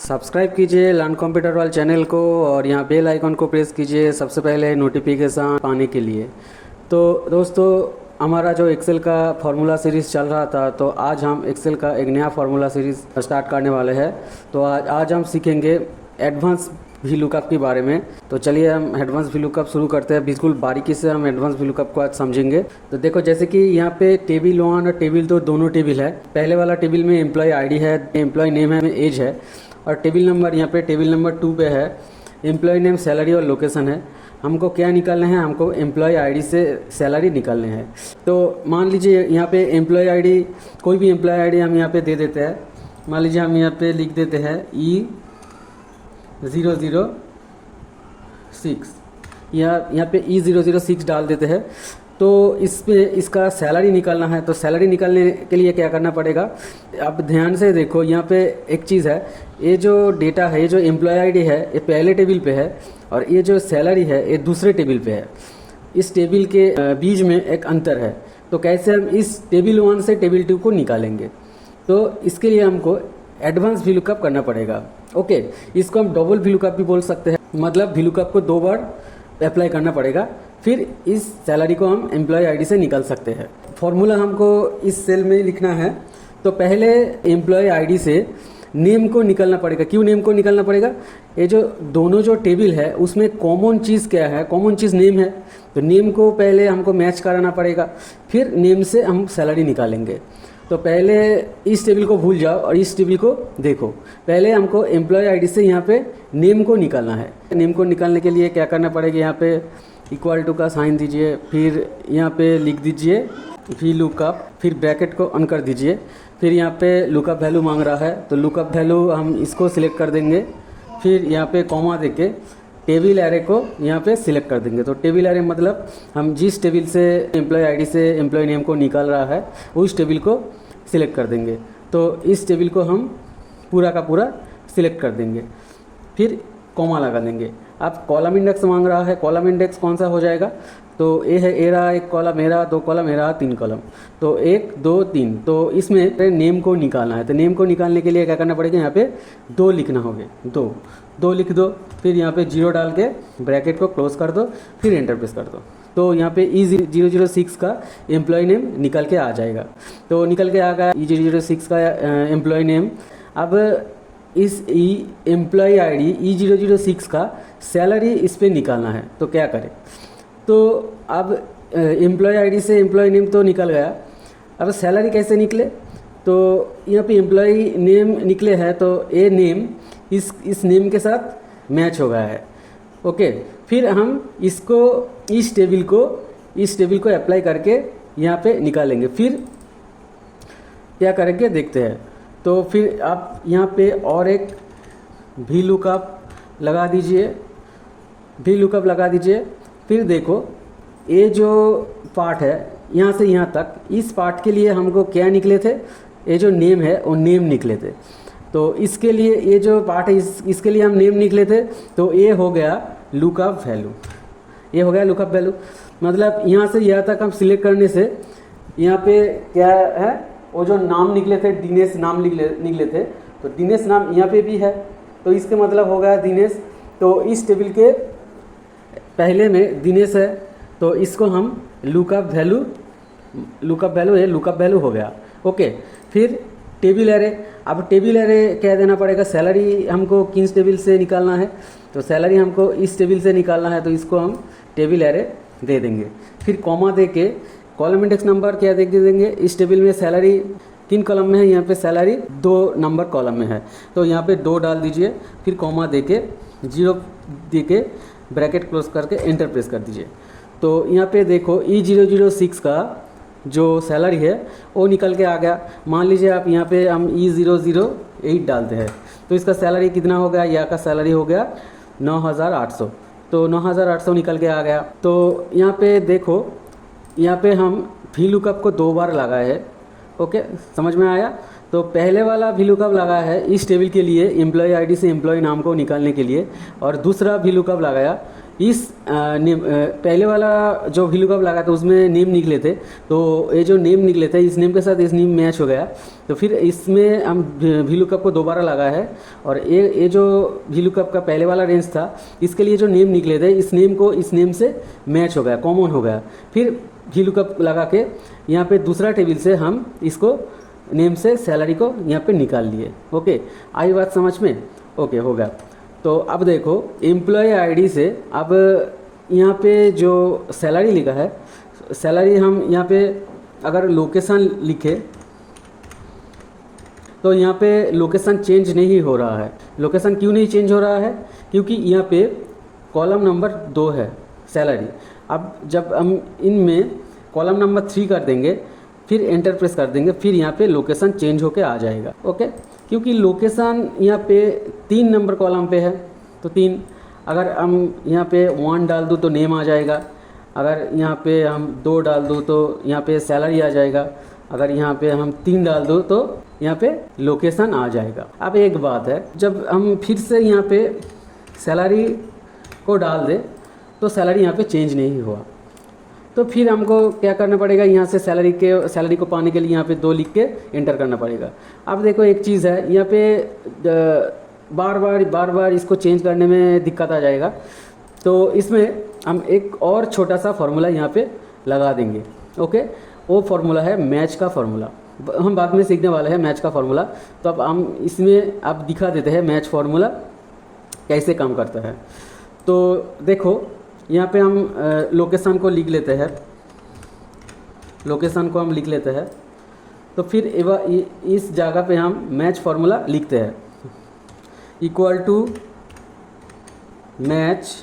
Subscribe कीजिए learn computer वाले channel को और यहाँ बेल आइकन को प्रेस कीजिए सबसे पहले नोटिफिकेशन पाने के लिए। तो दोस्तों, हमारा जो एक्सेल का फार्मूला सीरीज़ चल रहा था, तो आज हम एक्सेल का एक नया फार्मूला सीरीज़ स्टार्ट करने वाले हैं। तो आज हम सीखेंगे एडवांस वी लुकअप के बारे में। तो चलिए हम एडवांस वी लुकअप शुरू करते हैं। बिल्कुल बारीकी से हम एडवांस वी लुकअप को आज समझेंगे। तो देखो, जैसे कि यहाँ पे टेबल 1 और टेबल 2 दोनों टेबल है। पहले वाला टेबल में एम्प्लॉय आईडी है, एम्प्लॉय नेम है, एज है, और टेबल नंबर यहाँ पे टेबल नंबर 2 पे है एम्प्लॉय नेम, सैलरी और लोकेशन है। हमको क्या निकालना है? हमको एम्प्लॉय आईडी से सैलरी निकालने हैं। तो मान लीजिए यहाँ पे एम्प्लॉय आईडी, कोई भी एम्प्लॉय आईडी हम यहाँ पे दे देते हैं। मान लीजिए हम यहाँ पे लिख देते हैं E006, यहाँ पे E006 डाल देते हैं। तो इस पे इसका सैलरी निकालना है। तो सैलरी निकालने के लिए क्या करना पड़ेगा? आप ध्यान से देखो, यहाँ पे एक चीज़ है, ये जो डेटा है, ये जो एम्प्लॉय आईडी है, ये पहले टेबल पे है, और ये जो सैलरी है ये दूसरे टेबल पे है। इस टेबल के बीच में एक अंतर है। तो कैसे हम इस टेबल 1 से टेबल 2 को निकालेंगे? तो इसके लिए हमको एडवांस वी लुकअप करना पड़ेगा। ओके, इसको हम डबल वी लुकअप भी बोल सकते हैं। मतलब वी लुकअप को 2 बार अप्लाई करना पड़ेगा, फिर इस सैलरी को हम एम्प्लॉय आईडी से निकाल सकते हैं। फॉर्मूला हमको इस सेल में लिखना है। तो पहले एम्प्लॉय आईडी से नेम को निकालना पड़ेगा। क्यों नेम को निकालना पड़ेगा? ये जो दोनों जो टेबल है उसमें कॉमन चीज़ क्या है? कॉमन चीज़ नेम है। तो नेम को पहले हमको मैच कराना पड़ेगा, फिर नेम से हम सैलरी निकालेंगे। तो पहले इस टेबल को भूल जाओ और इस टेबल को देखो। पहले हमको एम्प्लॉय आईडी से यहाँ पे नेम को निकालना है। नेम को निकालने के लिए क्या करना पड़ेगा? यहाँ पे इक्वल टू का साइन दीजिए, फिर यहाँ पे लिख दीजिए वी लुकअप, फिर ब्रैकेट को ऑन कर दीजिए। फिर यहाँ पे लुकअप वैल्यू मांग रहा है, तो लुकअप वैल्यू हम इसको सिलेक्ट कर देंगे। फिर यहाँ पे कॉमा देके टेबल एरे को यहाँ पे सिलेक्ट कर देंगे। तो टेबल एरे मतलब हम जिस टेबल से एम्प्लॉय आईडी से एम्प्लॉय नेम को निकाल रहा है उस टेबल को सिलेक्ट कर देंगे। तो इस टेबल को हम पूरा का पूरा सिलेक्ट कर देंगे, फिर कॉमा लगा देंगे। अब कॉलम इंडेक्स मांग रहा है, कॉलम इंडेक्स कौन सा हो जाएगा? तो ए है, ए रहा एक कॉलम, ए रहा 2 कॉलम, ए रहा 3 कॉलम। तो 1 2 3। तो इसमें नेम को निकालना है। तो नेम को निकालने के लिए क्या करना पड़ेगा? यहाँ पे 2 लिखना होगा। 2 लिख दो, फिर यहाँ पे 0 डाल के ब्रैकेट को क्लोज कर दो, फिर एंटर प्रेस कर दो। तो यहाँ पे E006 का एम्प्लॉय नेम निकल के आ जाएगा। तो निकल के आ गया E006 का एम्प्लॉय नेम। अब इस एम्प्लॉय आईडी E006 का सैलरी इस पे निकालना है। तो क्या करें? तो अब एम्प्लॉय आईडी से एम्प्लॉय नेम तो निकल गया, अब सैलरी कैसे निकले? तो यहाँ पे एम्प्लॉय नेम निकले हैं, तो ये नेम इस नेम के साथ मैच हो गया है। ओके, फिर हम इसको इस टेबल को अप्लाई करके यहाँ पे निकालेंगे। फिर क्या करेंगे देखते हैं। तो फिर आप यहाँ पे और एक वी लुकअप लगा दीजिए, फिर देखो ये जो पार्ट है यहाँ से यहाँ तक, इस पार्ट के लिए हमको क्या निकले थे? ये जो नेम है वो नेम निकले थे। तो इसके लिए ये जो पार्ट है इसके लिए हम नेम निकले थे। तो ये हो गया लुकअप वैल्यू। मतलब यहाँ से यहाँ तक हम सिलेक्ट करने से यहाँ पे क्या है, वो जो नाम निकले थे, दिनेश नाम निकले थे, तो दिनेश नाम यहाँ पे भी है। तो इसके मतलब हो गया दिनेश। तो इस टेबल के पहले में दिनेश है, तो इसको हम लुकअप वैल्यू हो गया। ओके, फिर टेबल एरे। अब टेबल एरे क्या देना पड़ेगा? सैलरी हमको किस टेबल से निकालना है? तो सैलरी हमको इस टेबल से निकालना है, तो इसको हम टेबल एरे दे देंगे। फिर कॉमा दे के कॉलम इंडेक्स नंबर क्या दे देंगे? इस टेबल में सैलरी 3 कॉलम में है, यहाँ पे सैलरी 2 नंबर कॉलम में है, तो यहाँ पे 2 डाल दीजिए। फिर कॉमा दे के 0 दे के ब्रैकेट क्लोज करके एंटर प्रेस कर दीजिए। तो यहाँ पे देखो E006 का जो सैलरी है वो निकल के आ गया। मान लीजिए आप यहाँ पे हम E008 डालते हैं, तो इसका सैलरी कितना हो गया? यहाँ का सैलरी हो गया 9800। तो 9800 निकल के आ गया। तो यहाँ पे देखो, यहाँ पे हम वी लुकअप को 2 बार लगाए हैं। ओके, समझ में आया? तो पहले वाला वी लुकअप लगाया है इस टेबल के लिए एम्प्लॉय आईडी से एम्प्लॉय नाम को निकालने के लिए, और दूसरा वी लुकअप लगाया इस नेम पहले वाला जो वी लुकअप लगा था उसमें नेम निकले थे, तो ये जो नेम निकले थे इस नेम के साथ इस नेम मैच हो गया, तो फिर इसमें हम वी लुकअप को दोबारा लगा है और ये जो वी लुकअप का पहले वाला रेंज था इसके लिए जो नेम निकले थे इस नेम को इस नेम से मैच हो गया, कॉमन हो गया। फिर वी लुकअप लगा के यहाँ पे दूसरा टेबल से हम इसको नेम से सैलरी को यहाँ पे निकाल लिए। ओके, आई बात समझ में? ओके, हो गया। तो अब देखो एम्प्लॉय आईडी से अब यहाँ पे जो सैलरी लिखा है, सैलरी हम यहाँ पे अगर लोकेशन लिखे तो यहाँ पे लोकेशन चेंज नहीं हो रहा है। लोकेशन क्यों नहीं चेंज हो रहा है? क्योंकि यहाँ पे कॉलम नंबर 2 है सैलरी। अब जब हम इनमें कॉलम नंबर 3 कर देंगे फिर एंटर प्रेस कर देंगे, फिर यहाँ पे लोकेशन चेंज होके आ जाएगा। ओके, क्योंकि लोकेशन यहाँ पे 3 नंबर कॉलम पे है तो 3, अगर हम यहाँ पे 1 डाल दूँ तो नेम आ जाएगा, अगर यहाँ पे हम 2 डाल दूँ तो यहाँ पे सैलरी आ जाएगा, अगर यहाँ पे हम 3 डाल दूँ तो यहाँ पे लोकेशन आ जाएगा। अब एक बात है, जब हम फिर से यहाँ पे सैलरी को डाल दें तो सैलरी यहाँ पे चेंज नहीं हुआ, तो फिर हमको क्या करना पड़ेगा, यहाँ से सैलरी को पाने के लिए यहाँ पे 2 लिख के एंटर करना पड़ेगा। अब देखो एक चीज़ है, यहाँ पे बार बार इसको चेंज करने में दिक्कत आ जाएगा, तो इसमें हम एक और छोटा सा फार्मूला यहाँ पे लगा देंगे। ओके, वो फार्मूला है मैच का फार्मूला, हम बाद में सीखने वाले हैं मैच का फार्मूला। तो अब हम इसमें अब दिखा देते हैं मैच फार्मूला कैसे काम करता है। तो देखो यहाँ पे हम लोकेशन को लिख लेते हैं, लोकेशन को हम लिख लेते हैं, तो फिर इस जगह पे हम मैच फार्मूला लिखते हैं, equal to match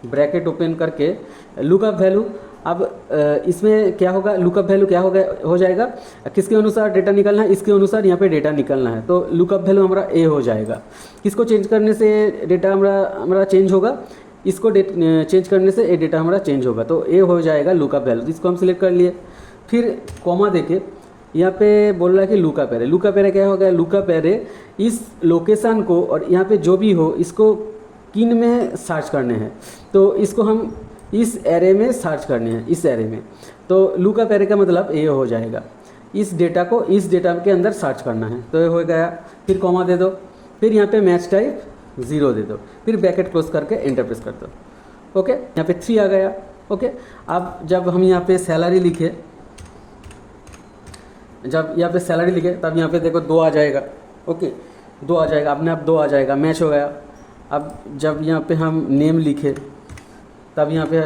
bracket open करके लुकअप वैल्यू। अब इसमें क्या होगा, लुकअप वैल्यू क्या हो जाएगा, किसके अनुसार डेटा निकलना है, इसके अनुसार यहाँ पे डेटा निकलना है, तो लुकअप वैल्यू हमारा ए हो जाएगा। किसको चेंज करने से डेटा हमारा चेंज होगा, इसको चेंज करने से ए डेटा हमारा चेंज होगा, तो ए हो जाएगा लुकअप वैल्यू। इसको हम सिलेक्ट कर लिए, फिर कॉमा देके यहाँ पे बोल रहा है कि लुकअप एरे। लुकअप एरे क्या होगा, लुकअप एरे इस लोकेशन को और यहाँ पे जो भी हो इसको किन में सर्च करने हैं, तो इसको हम इस एरे में सर्च करने हैं, इस एरे में। तो लुकअप एरे का मतलब ये हो जाएगा, इस डेटा को इस डेटा के अंदर सर्च करना है, तो ये हो गया। फिर कॉमा दे दो, फिर यहाँ पे मैच टाइप 0 दे दो, फिर ब्रैकेट क्लोज करके एंटर प्रेस कर दो। ओके, यहाँ पे 3 आ गया। ओके, अब जब हम यहाँ पे सैलरी लिखे, जब यहाँ पे सैलरी लिखे तब यहाँ पे देखो 2 आ जाएगा। ओके, 2 आ जाएगा, अपने आप 2 आ जाएगा, मैच हो गया। अब जब यहाँ पे हम नेम लिखे तब यहाँ पे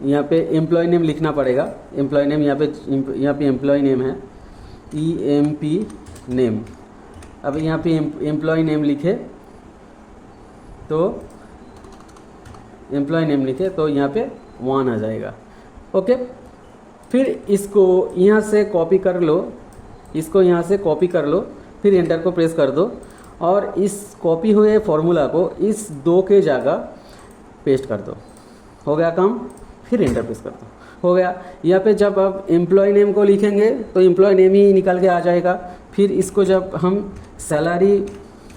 यहाँ पे एम्प्लॉय नेम लिखना पड़ेगा। एम्प्लॉय नेम यहाँ पे एम्प्लॉय नेम है EMP नेम। अब यहाँ पे एम्प्लॉय नेम लिखे तो एम्प्लॉय नेम लिखे तो यहाँ पे 1 आ जाएगा। ओके, फिर इसको यहाँ से कॉपी कर लो, इसको यहाँ से कॉपी कर लो, फिर एंटर को प्रेस कर दो और इस कॉपी हुए फॉर्मूला को इस 2 के जगह पेस्ट कर दो। हो गया काम, फिर एंटर प्रेस कर दो, हो गया। यहाँ पे जब आप एम्प्लॉय नेम को लिखेंगे तो एम्प्लॉय नेम ही निकल के आ जाएगा। फिर इसको जब हम सैलरी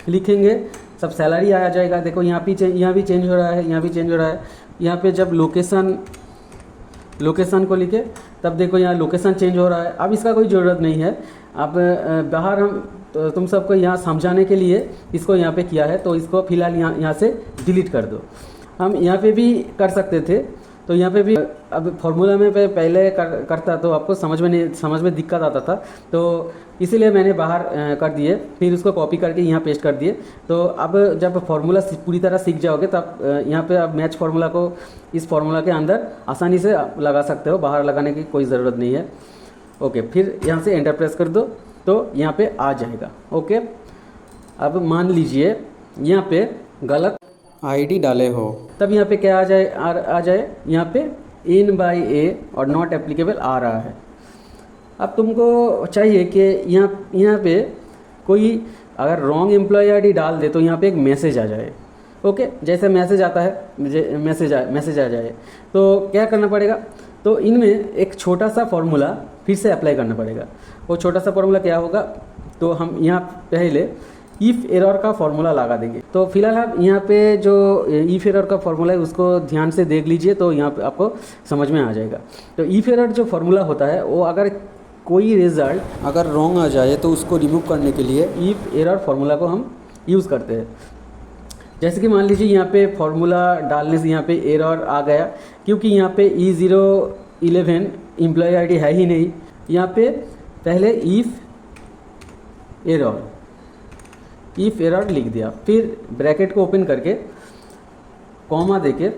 लिखेंगे सब सैलरी आ जाएगा। देखो यहाँ भी चेंज हो रहा है, यहाँ भी चेंज हो रहा है। यहाँ पे जब लोकेशन को लिखे तब देखो यहाँ लोकेशन चेंज हो रहा है। अब इसका कोई ज़रूरत नहीं है। अब बाहर हम तुम सबको यहाँ समझाने के लिए इसको यहाँ पे किया है, तो इसको फिलहाल यहाँ से डिलीट कर दो। हम यहाँ पे भी कर सकते थे, तो यहाँ पे भी अब फार्मूला में पहले करता तो आपको समझ में दिक्कत आता था, तो इसीलिए मैंने बाहर कर दिए, फिर उसको कॉपी करके यहाँ पेस्ट कर दिए। तो अब जब फार्मूला पूरी तरह सीख जाओगे तब यहाँ पे अब मैच फार्मूला को इस फार्मूला के अंदर आसानी से लगा सकते हो, बाहर लगाने की कोई ज़रूरत नहीं है। ओके, फिर यहाँ से एंटर प्रेस कर दो तो यहाँ पे आ जाएगा। ओके, अब मान लीजिए यहाँ पे गलत आईडी डाले हो, तब यहाँ पे क्या आ जाए यहाँ पे in/a और नॉट एप्लीकेबल आ रहा है। अब तुमको चाहिए कि यहाँ पे कोई अगर रॉन्ग एम्प्लॉय आईडी डाल दे तो यहाँ पे एक मैसेज आ जाए। ओके, जैसे मैसेज आता है मैसेज आ जाए तो क्या करना पड़ेगा, तो इनमें एक छोटा सा फॉर्मूला फिर से अप्लाई करना पड़ेगा। वो छोटा सा फॉर्मूला क्या होगा, तो हम यहाँ पहले इफ़ एरर का फॉर्मूला लगा देंगे। तो फिलहाल आप यहाँ पे जो इफ़ एरर का फॉर्मूला है उसको ध्यान से देख लीजिए, तो यहाँ पे आपको समझ में आ जाएगा। तो इफ़ एरर जो फॉर्मूला होता है वो अगर कोई रिज़ल्ट अगर रॉन्ग आ जाए तो उसको रिमूव करने के लिए इफ़ एरर फार्मूला को हम यूज़ करते हैं। जैसे कि मान लीजिए यहाँ पे फार्मूला डालने से यहाँ पे एरर आ गया, क्योंकि यहाँ पे E011 एम्प्लॉय आईडी है ही नहीं। यहाँ पे पहले इफ़ एरर लिख दिया, फिर ब्रैकेट को ओपन करके कॉमा देके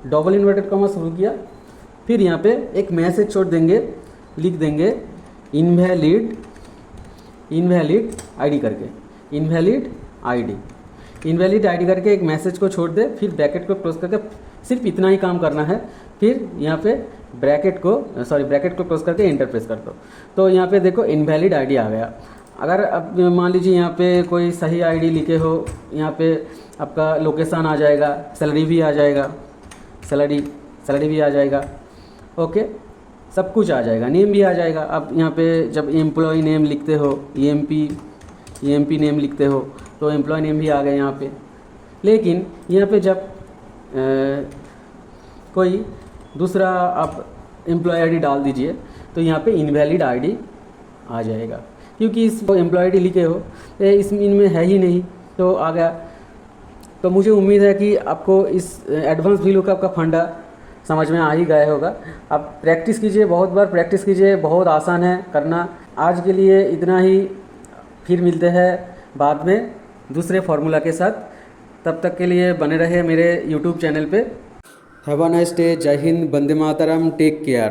डबल इन्वर्टेड कॉमा शुरू किया, फिर यहाँ पे एक मैसेज छोड़ देंगे, लिख देंगे इनवैलिड आईडी करके, इनवैलिड आईडी करके एक मैसेज को छोड़ दे, फिर ब्रैकेट को क्लोज करके सिर्फ इतना ही काम करना है। फिर यहाँ पे ब्रैकेट को क्लोज करके एंटर प्रेस कर दो। तो यहाँ पे देखो इनवैलिड आईडी आ गया। अगर अब मान लीजिए यहाँ पे कोई सही आईडी लिखे हो, यहाँ पे आपका लोकेशन आ जाएगा, सैलरी भी आ जाएगा, सैलरी भी आ जाएगा, ओके, सब कुछ आ जाएगा, नेम भी आ जाएगा। अब यहाँ पे जब एम्प्लॉय नेम लिखते हो, EMP नेम लिखते हो तो एम्प्लॉय नेम भी आ गए यहाँ पे। लेकिन यहाँ पे जब कोई दूसरा आप एम्प्लॉय आईडी डाल दीजिए तो यहाँ पे इनवैलिड आईडी आ जाएगा, क्योंकि इस एम्प्लॉय आईडी लिखे हो इनमें है ही नहीं, तो आ गया। तो मुझे उम्मीद है कि आपको इस एडवांस VLOOKUP का फंडा समझ में आ ही गया होगा। आप प्रैक्टिस कीजिए, बहुत बार प्रैक्टिस कीजिए, बहुत आसान है करना। आज के लिए इतना ही, फिर मिलते हैं बाद में दूसरे फार्मूला के साथ। तब तक के लिए बने रहे मेरे YouTube चैनल पे। Have a nice day. जय हिंद, वंदे मातरम, टेक केयर।